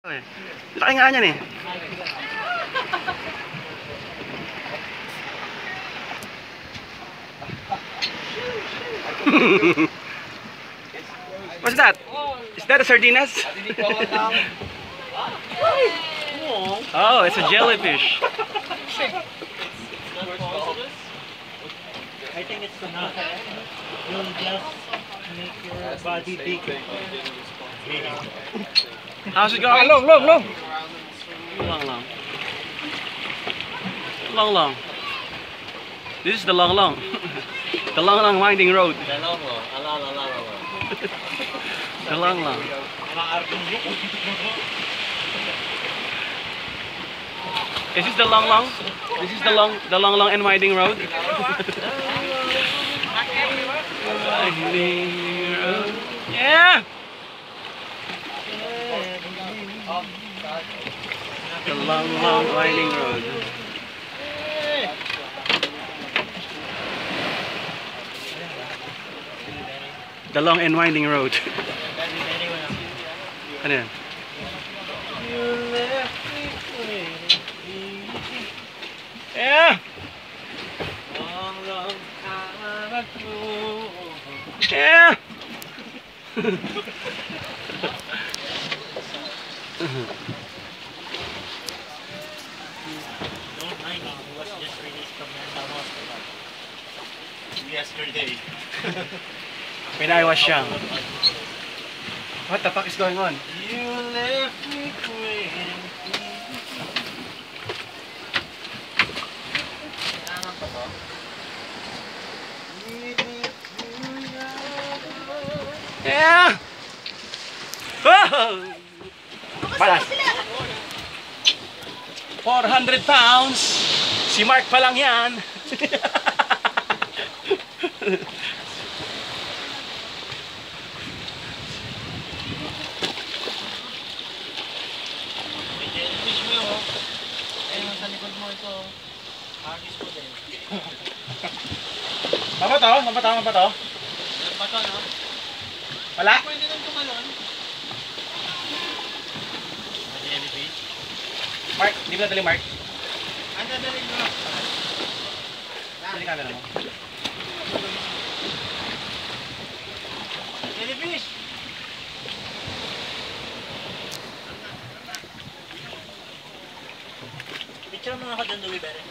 Laki nga niyan eh. What's that? Is that a sardinas? Oh, it's a jellyfish. I think it's the nut. You'll just make your body big. How's it going? Long. Long. This is the long. The long winding road. The long. Is this the long? This is the long and winding road. Winding road. Yeah. The long winding road. The long and winding road. Ano yan? Yeah! Yeah! Don't mind me, he was just released from mental hospital yesterday. Pinaywas siya. What the fuck is going on? You left me waiting. Yeah! Oh! Balas! 400 pounds! Si Mark pa lang yan! Jellyfish mo yun, ayun sa likod mo ito, hagis ko din. Mapato? Meron pa to, no? Wala? Pwede nang tumalon. Jellyfish? Mark, di ba natali Mark? Ang dadaling mo. Dali camera mo. Jellyfish! Picture mo ako dyan, Louie Bere.